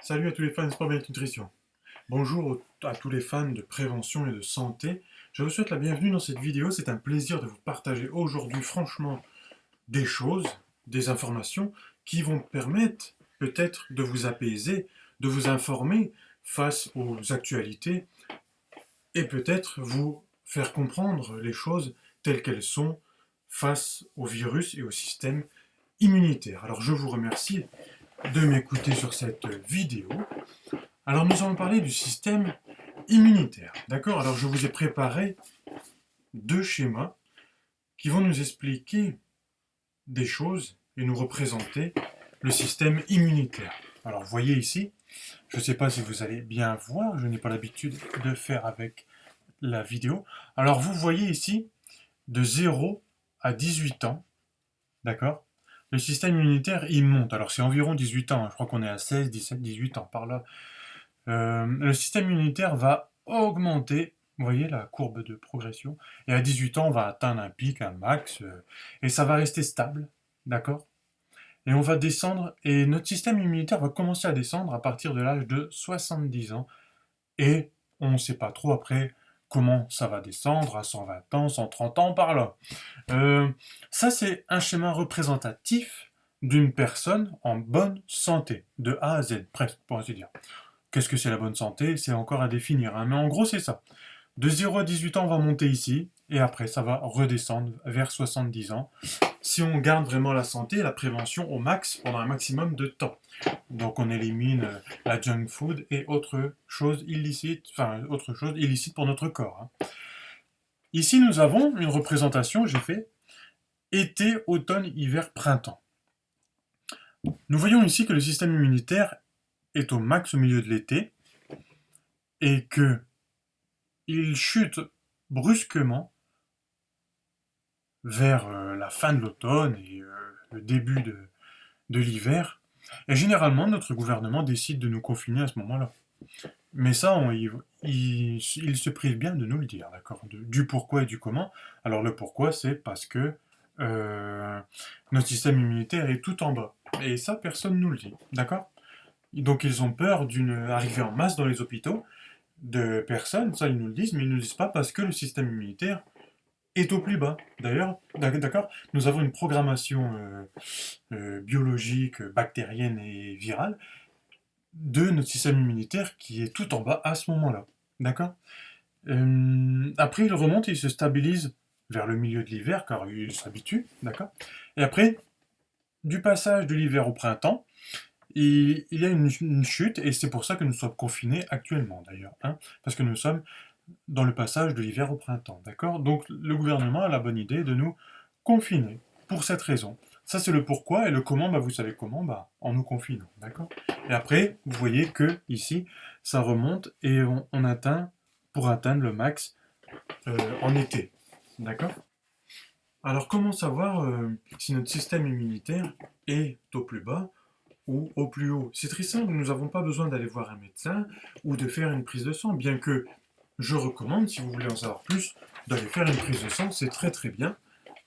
Salut à tous les fans de sport et nutrition. Bonjour à tous les fans de prévention et de santé. Je vous souhaite la bienvenue dans cette vidéo. C'est un plaisir de vous partager aujourd'hui franchement des choses, des informations qui vont permettre peut-être de vous apaiser, de vous informer face aux actualités et peut-être vous faire comprendre les choses telles qu'elles sont face au virus et au système immunitaire. Alors je vous remercie de m'écouter sur cette vidéo. Alors nous allons parler du système immunitaire. D'accord? Alors je vous ai préparé deux schémas qui vont nous expliquer des choses et nous représenter le système immunitaire. Alors vous voyez ici, je ne sais pas si vous allez bien voir, je n'ai pas l'habitude de faire avec la vidéo. Alors vous voyez ici, de 0 à 18 ans, d'accord? Le système immunitaire, il monte. Alors c'est environ 18 ans, je crois qu'on est à 16, 17, 18 ans par là. Le système immunitaire va augmenter, vous voyez la courbe de progression, et à 18 ans, on va atteindre un pic, un max, et ça va rester stable, d'accord? Et on va descendre, et notre système immunitaire va commencer à descendre à partir de l'âge de 70 ans, et on ne sait pas trop après comment ça va descendre, à 120 ans, 130 ans, par là. Euh, Ça, c'est un schéma représentatif d'une personne en bonne santé, de A à Z, presque, pour ainsi dire. Qu'est-ce que c'est la bonne santé? C'est encore à définir, hein. Mais en gros, c'est ça. De 0 à 18 ans, on va monter ici, et après, ça va redescendre vers 70 ans. Si on garde vraiment la santé et la prévention au max pendant un maximum de temps. Donc on élimine la junk food et autre chose illicite, enfin autre chose illicite pour notre corps, hein. Ici, nous avons une représentation, j'ai fait été, automne, hiver, printemps. Nous voyons ici que le système immunitaire est au max au milieu de l'été et que il chute brusquement vers la fin de l'automne et le début de l'hiver. Et généralement, notre gouvernement décide de nous confiner à ce moment-là. Mais ça, il se prive bien de nous le dire, d'accord? Du pourquoi et du comment. Alors le pourquoi, c'est parce que euh, notre système immunitaire est tout en bas. Et ça, personne ne nous le dit, d'accord? Donc ils ont peur d'une arrivée en masse dans les hôpitaux de personnes, ça ils nous le disent, mais ils ne nous le disent pas parce que le système immunitaire est au plus bas. D'ailleurs, d'accord, nous avons une programmation biologique, bactérienne et virale de notre système immunitaire qui est tout en bas à ce moment-là. D'accord. Après, il remonte et il se stabilise vers le milieu de l'hiver car il s'habitue. D'accord. Et après, du passage de l'hiver au printemps, il y a une chute et c'est pour ça que nous sommes confinés actuellement d'ailleurs, hein, parce que nous sommes dans le passage de l'hiver au printemps, d'accord? Donc le gouvernement a la bonne idée de nous confiner pour cette raison. Ça c'est le pourquoi et le comment, bah, vous savez comment, bah, en nous confinant, d'accord? Et après, vous voyez que ici, ça remonte et on atteint, pour atteindre le max en été, d'accord? Alors comment savoir si notre système immunitaire est au plus bas ou au plus haut? C'est très simple, nous n'avons pas besoin d'aller voir un médecin ou de faire une prise de sang, bien que je recommande, si vous voulez en savoir plus, d'aller faire une prise de sang, c'est très très bien.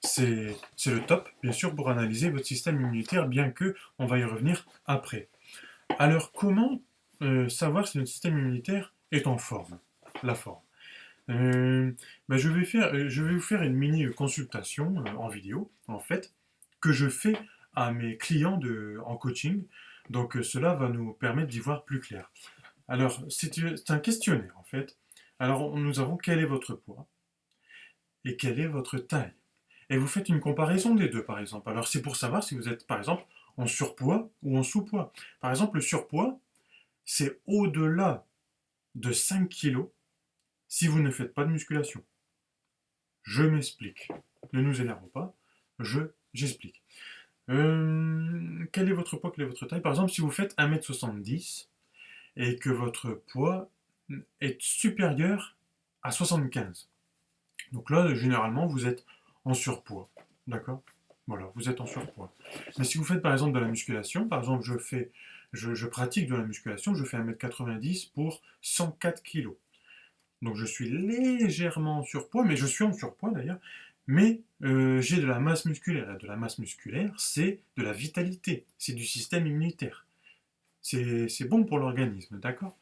C'est le top, bien sûr, pour analyser votre système immunitaire, bien que on va y revenir après. Alors, comment savoir si notre système immunitaire est en forme? La forme. Euh, je vais vous faire une mini consultation en vidéo, en fait, que je fais à mes clients en coaching. Donc, cela va nous permettre d'y voir plus clair. Alors, c'est un questionnaire, en fait. Alors, nous avons quel est votre poids et quelle est votre taille. Et vous faites une comparaison des deux, par exemple. Alors, c'est pour savoir si vous êtes, par exemple, en surpoids ou en sous-poids. Par exemple, le surpoids, c'est au-delà de 5 kilos si vous ne faites pas de musculation. Je m'explique. Ne nous énervons pas. J'explique. Quel est votre poids, quelle est votre taille? Par exemple, si vous faites 1,70 m et que votre poids est supérieur à 75. Donc là, généralement, vous êtes en surpoids. D'accord? Voilà, vous êtes en surpoids. Mais si vous faites par exemple de la musculation, par exemple, je pratique de la musculation, je fais 1,90 m pour 104 kilos. Donc je suis légèrement en surpoids, mais je suis en surpoids d'ailleurs, mais j'ai de la masse musculaire. Et de la masse musculaire, c'est de la vitalité, c'est du système immunitaire. c'est bon pour l'organisme, d'accord?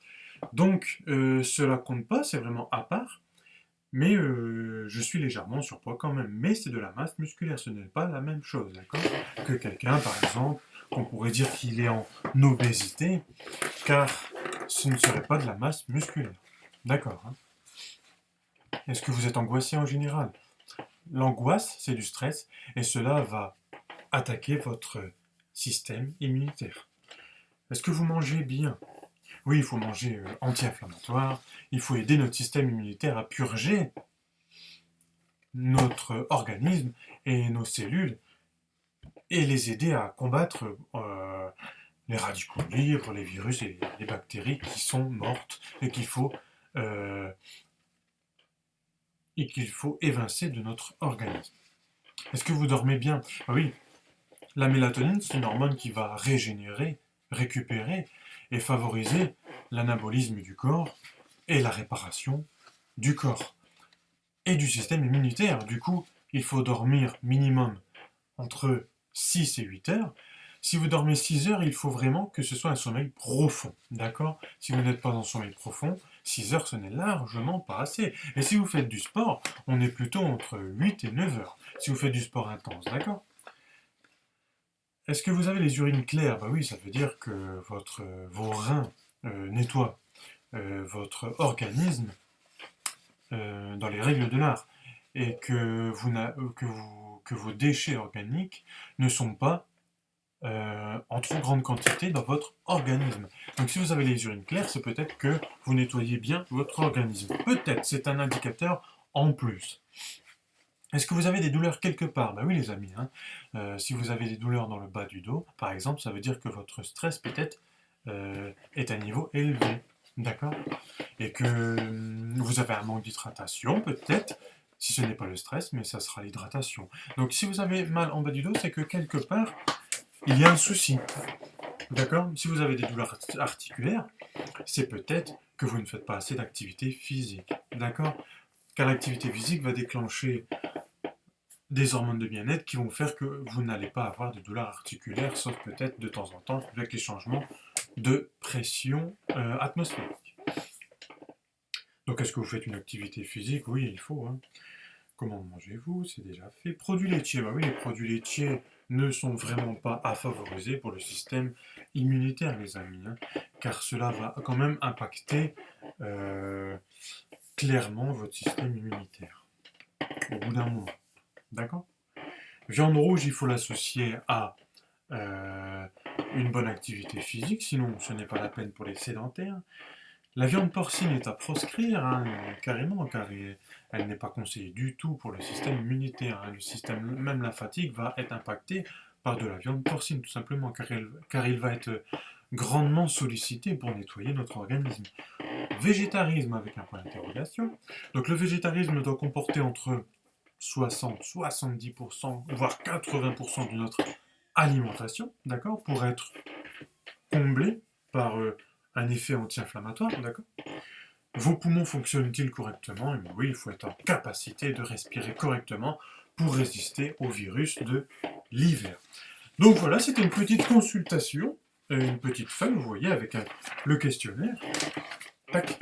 Donc, cela compte pas, c'est vraiment à part, mais je suis légèrement en surpoids quand même. Mais c'est de la masse musculaire, ce n'est pas la même chose, d'accord? Que quelqu'un, par exemple, qu'on pourrait dire qu'il est en obésité, car ce ne serait pas de la masse musculaire. D'accord, hein? Est-ce que vous êtes angoissé en général? L'angoisse, c'est du stress, et cela va attaquer votre système immunitaire. Est-ce que vous mangez bien? Oui, il faut manger anti-inflammatoire, il faut aider notre système immunitaire à purger notre organisme et nos cellules et les aider à combattre les radicaux libres, les virus et les bactéries qui sont mortes euh, et qu'il faut évincer de notre organisme. Est-ce que vous dormez bien? Ah oui, la mélatonine, c'est une hormone qui va régénérer, récupérer et favoriser l'anabolisme du corps et la réparation du corps et du système immunitaire. Du coup, il faut dormir minimum entre 6 et 8 heures. Si vous dormez 6 heures, il faut vraiment que ce soit un sommeil profond, d'accord? Si vous n'êtes pas en sommeil profond, 6 heures, ce n'est largement pas assez. Et si vous faites du sport, on est plutôt entre 8 et 9 heures. Si vous faites du sport intense, d'accord? Est-ce que vous avez les urines claires? Bah oui, ça veut dire que vos reins nettoient votre organisme dans les règles de l'art et que vos déchets organiques ne sont pas en trop grande quantité dans votre organisme. Donc si vous avez les urines claires, c'est peut-être que vous nettoyez bien votre organisme. Peut-être, c'est un indicateur en plus. Est-ce que vous avez des douleurs quelque part? Ben oui les amis, hein. Si vous avez des douleurs dans le bas du dos, par exemple, ça veut dire que votre stress peut-être est à niveau élevé. D'accord? Et que vous avez un manque d'hydratation, peut-être, si ce n'est pas le stress, mais ça sera l'hydratation. Donc si vous avez mal en bas du dos, c'est que quelque part, il y a un souci. D'accord? Si vous avez des douleurs articulaires, c'est peut-être que vous ne faites pas assez d'activité physique. D'accord? Car l'activité physique va déclencher des hormones de bien-être qui vont faire que vous n'allez pas avoir de douleurs articulaires, sauf peut-être de temps en temps avec les changements de pression atmosphérique. Donc est-ce que vous faites une activité physique? Oui, il faut, hein. Comment mangez-vous? C'est déjà fait. Produits laitiers, bah oui, les produits laitiers ne sont vraiment pas à favoriser pour le système immunitaire, les amis, hein, car cela va quand même impacter clairement votre système immunitaire au bout d'un moment. D'accord? Viande rouge, il faut l'associer à euh, une bonne activité physique, sinon ce n'est pas la peine pour les sédentaires. La viande porcine est à proscrire, hein, carrément, car elle n'est pas conseillée du tout pour le système immunitaire, hein. Le système, même la fatigue, va être impacté par de la viande porcine, tout simplement, car il va être grandement sollicité pour nettoyer notre organisme. Végétarisme avec un point d'interrogation. Donc le végétarisme doit comporter entre 60, 70%, voire 80% de notre alimentation, d'accord, pour être comblé par un effet anti-inflammatoire, d'accord? Vos poumons fonctionnent-ils correctement? Et oui, il faut être en capacité de respirer correctement pour résister au virus de l'hiver. Donc voilà, c'était une petite consultation, une petite feuille, vous voyez, avec le questionnaire. Tac.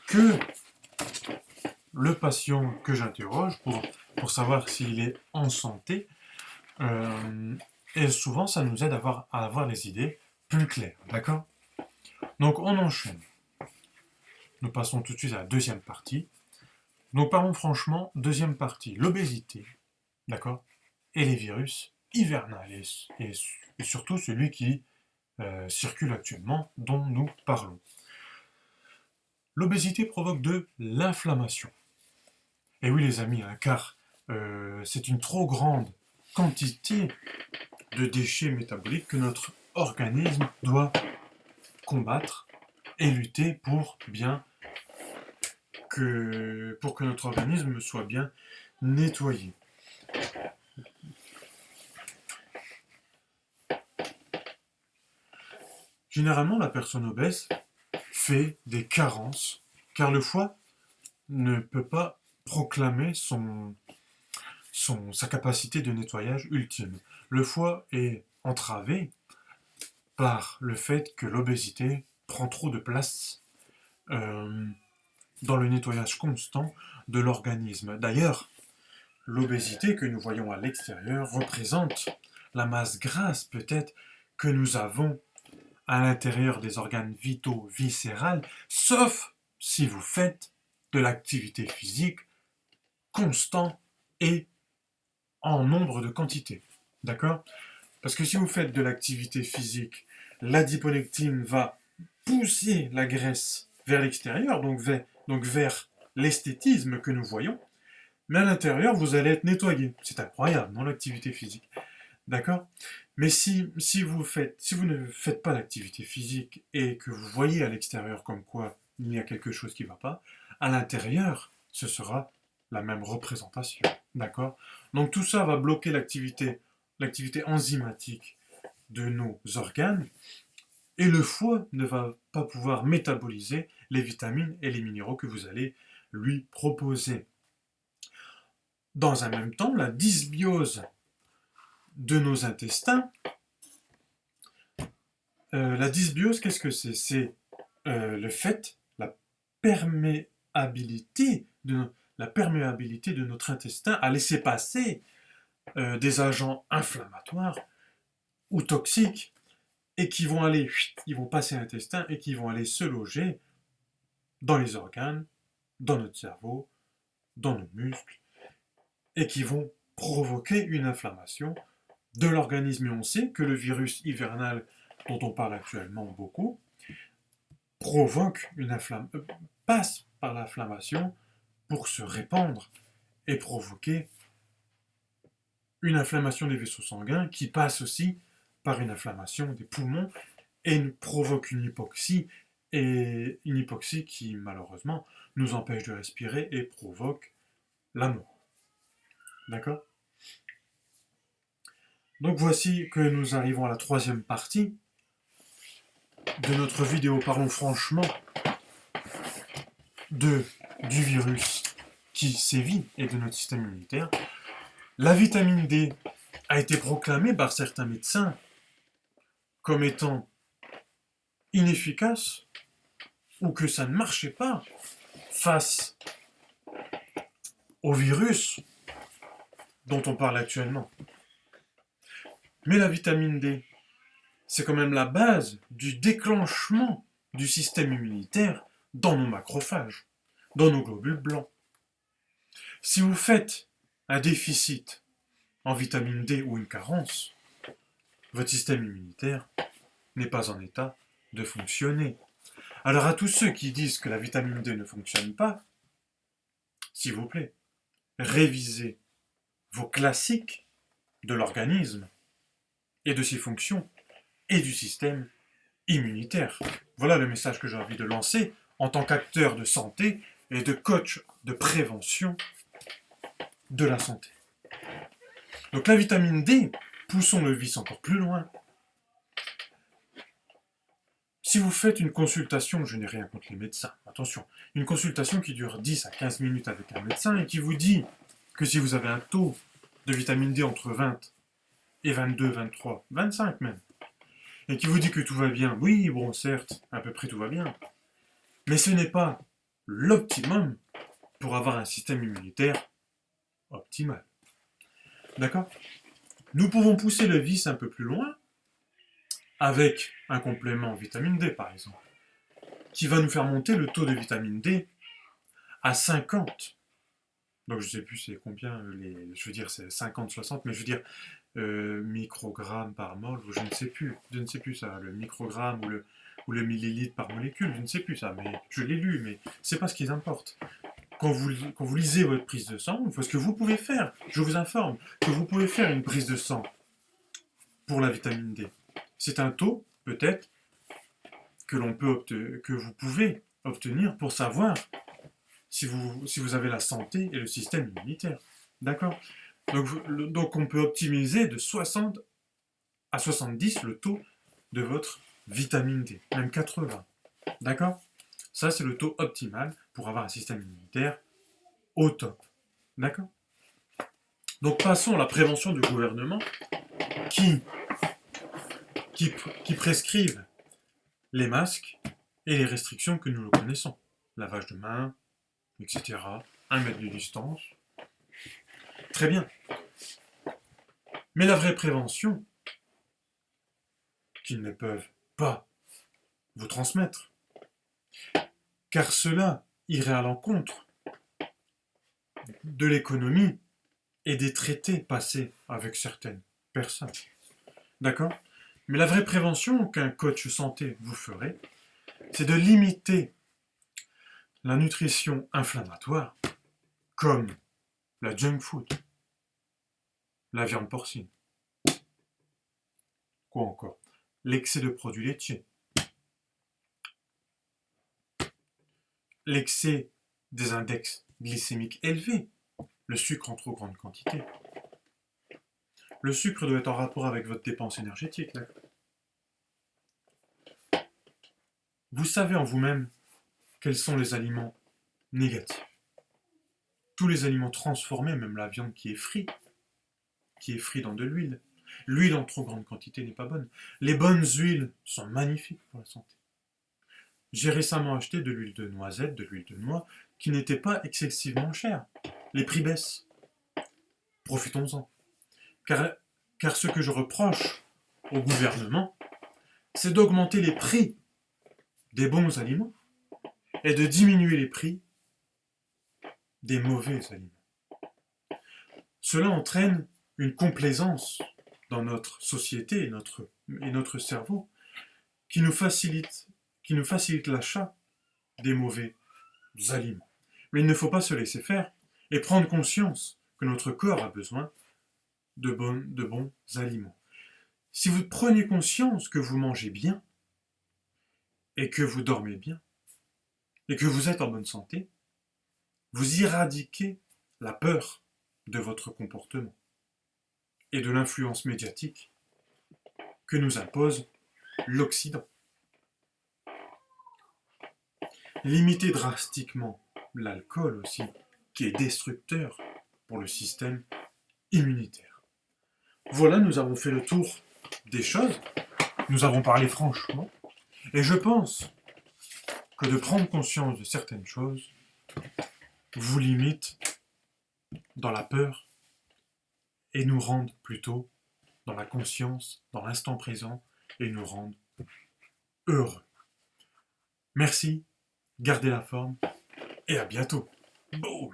Que le patient que j'interroge pour savoir s'il est en santé, et souvent ça nous aide à avoir les idées plus claires, d'accord? Donc on enchaîne. Nous passons tout de suite à la deuxième partie. Donc parlons franchement, deuxième partie, l'obésité, d'accord? Et les virus hivernales, et surtout celui qui circule actuellement, dont nous parlons. L'obésité provoque de l'inflammation. Et oui les amis, hein, car c'est une trop grande quantité de déchets métaboliques que notre organisme doit combattre et lutter pour que notre organisme soit bien nettoyé. Généralement, la personne obèse fait des carences, car le foie ne peut pas proclamer sa capacité de nettoyage ultime. Le foie est entravé par le fait que l'obésité prend trop de place dans le nettoyage constant de l'organisme. D'ailleurs, l'obésité que nous voyons à l'extérieur représente la masse grasse peut-être que nous avons à l'intérieur des organes vitaux viscérales, sauf si vous faites de l'activité physique constant et en nombre de quantité. D'accord? Parce que si vous faites de l'activité physique, l'adiponectine va pousser la graisse vers l'extérieur, donc vers l'esthétisme que nous voyons, mais à l'intérieur, vous allez être nettoyé. C'est incroyable, non, l'activité physique. D'accord? Mais si vous ne faites pas d'activité physique et que vous voyez à l'extérieur comme quoi il y a quelque chose qui ne va pas, à l'intérieur, ce sera la même représentation. D'accord? Donc tout ça va bloquer l'activité enzymatique de nos organes et le foie ne va pas pouvoir métaboliser les vitamines et les minéraux que vous allez lui proposer. Dans un même temps, la dysbiose de nos intestins, la dysbiose, qu'est-ce que c'est? C'est le fait, perméabilité la perméabilité de notre intestin à laisser passer des agents inflammatoires ou toxiques et qui vont aller, ils vont passer l'intestin et qui vont aller se loger dans les organes, dans notre cerveau, dans nos muscles, et qui vont provoquer une inflammation de l'organisme. Et on sait que le virus hivernal dont on parle actuellement beaucoup passe par l'inflammation pour se répandre et provoquer une inflammation des vaisseaux sanguins qui passe aussi par une inflammation des poumons et provoque une hypoxie qui malheureusement nous empêche de respirer et provoque la mort. D'accord? Donc voici que nous arrivons à la troisième partie de notre vidéo. Parlons franchement du virus qui sévit et de notre système immunitaire. La vitamine D a été proclamée par certains médecins comme étant inefficace ou que ça ne marchait pas face au virus dont on parle actuellement. Mais la vitamine D, c'est quand même la base du déclenchement du système immunitaire dans nos macrophages, dans nos globules blancs. Si vous faites un déficit en vitamine D ou une carence, votre système immunitaire n'est pas en état de fonctionner. Alors à tous ceux qui disent que la vitamine D ne fonctionne pas, s'il vous plaît, révisez vos classiques de l'organisme et de ses fonctions et du système immunitaire. Voilà le message que j'ai envie de lancer en tant qu'acteur de santé et de coach de prévention de la santé. Donc la vitamine D, poussons le vice encore plus loin. Si vous faites une consultation, je n'ai rien contre les médecins, attention, une consultation qui dure 10 à 15 minutes avec un médecin et qui vous dit que si vous avez un taux de vitamine D entre 20 et 22, 23, 25 même, et qui vous dit que tout va bien, oui, bon, certes, à peu près tout va bien, mais ce n'est pas l'optimum pour avoir un système immunitaire optimal. D'accord? Nous pouvons pousser le vice un peu plus loin avec un complément vitamine D, par exemple, qui va nous faire monter le taux de vitamine D à 50. Donc je ne sais plus c'est combien, je veux dire c'est 50, 60, mais je veux dire microgrammes par mol, je ne sais plus ça, le microgramme ou le millilitre par molécule, je ne sais plus ça, mais je l'ai lu, mais c'est pas ce qui importe. Quand vous lisez votre prise de sang, ce que vous pouvez faire, je vous informe, que vous pouvez faire une prise de sang pour la vitamine D. C'est un taux, peut-être, que vous pouvez obtenir pour savoir si vous avez la santé et le système immunitaire. D'accord? Donc on peut optimiser de 60 à 70 le taux de votre vitamine D, même 80. D'accord? Ça, c'est le taux optimal pour avoir un système immunitaire au top. D'accord? Donc passons à la prévention du gouvernement qui qui prescrivent les masques et les restrictions que nous le connaissons. Lavage de mains, etc. 1 mètre de distance. Très bien. Mais la vraie prévention, qu'ils ne peuvent pas vous transmettre, car cela irait à l'encontre de l'économie et des traités passés avec certaines personnes. D'accord? Mais la vraie prévention qu'un coach santé vous ferait, c'est de limiter la nutrition inflammatoire, comme la junk food, la viande porcine, quoi encore, l'excès de produits laitiers, l'excès des index glycémiques élevés, le sucre en trop grande quantité. Le sucre doit être en rapport avec votre dépense énergétique. Là. Vous savez en vous-même quels sont les aliments négatifs. Tous les aliments transformés, même la viande qui est frite dans de l'huile. L'huile en trop grande quantité n'est pas bonne. Les bonnes huiles sont magnifiques pour la santé. J'ai récemment acheté de l'huile de noisette, de l'huile de noix, qui n'était pas excessivement chère. Les prix baissent. Profitons-en. Car ce que je reproche au gouvernement, c'est d'augmenter les prix des bons aliments et de diminuer les prix des mauvais aliments. Cela entraîne une complaisance dans notre société et notre cerveau qui nous facilite l'achat des mauvais aliments. Mais il ne faut pas se laisser faire et prendre conscience que notre corps a besoin de bons aliments. Si vous prenez conscience que vous mangez bien et que vous dormez bien et que vous êtes en bonne santé, vous éradiquez la peur de votre comportement et de l'influence médiatique que nous impose l'Occident. Limitez drastiquement l'alcool aussi, qui est destructeur pour le système immunitaire. Voilà, nous avons fait le tour des choses, nous avons parlé franchement, et je pense que de prendre conscience de certaines choses vous limite dans la peur et nous rende plutôt dans la conscience, dans l'instant présent, et nous rende heureux. Merci, gardez la forme, et à bientôt. Boum!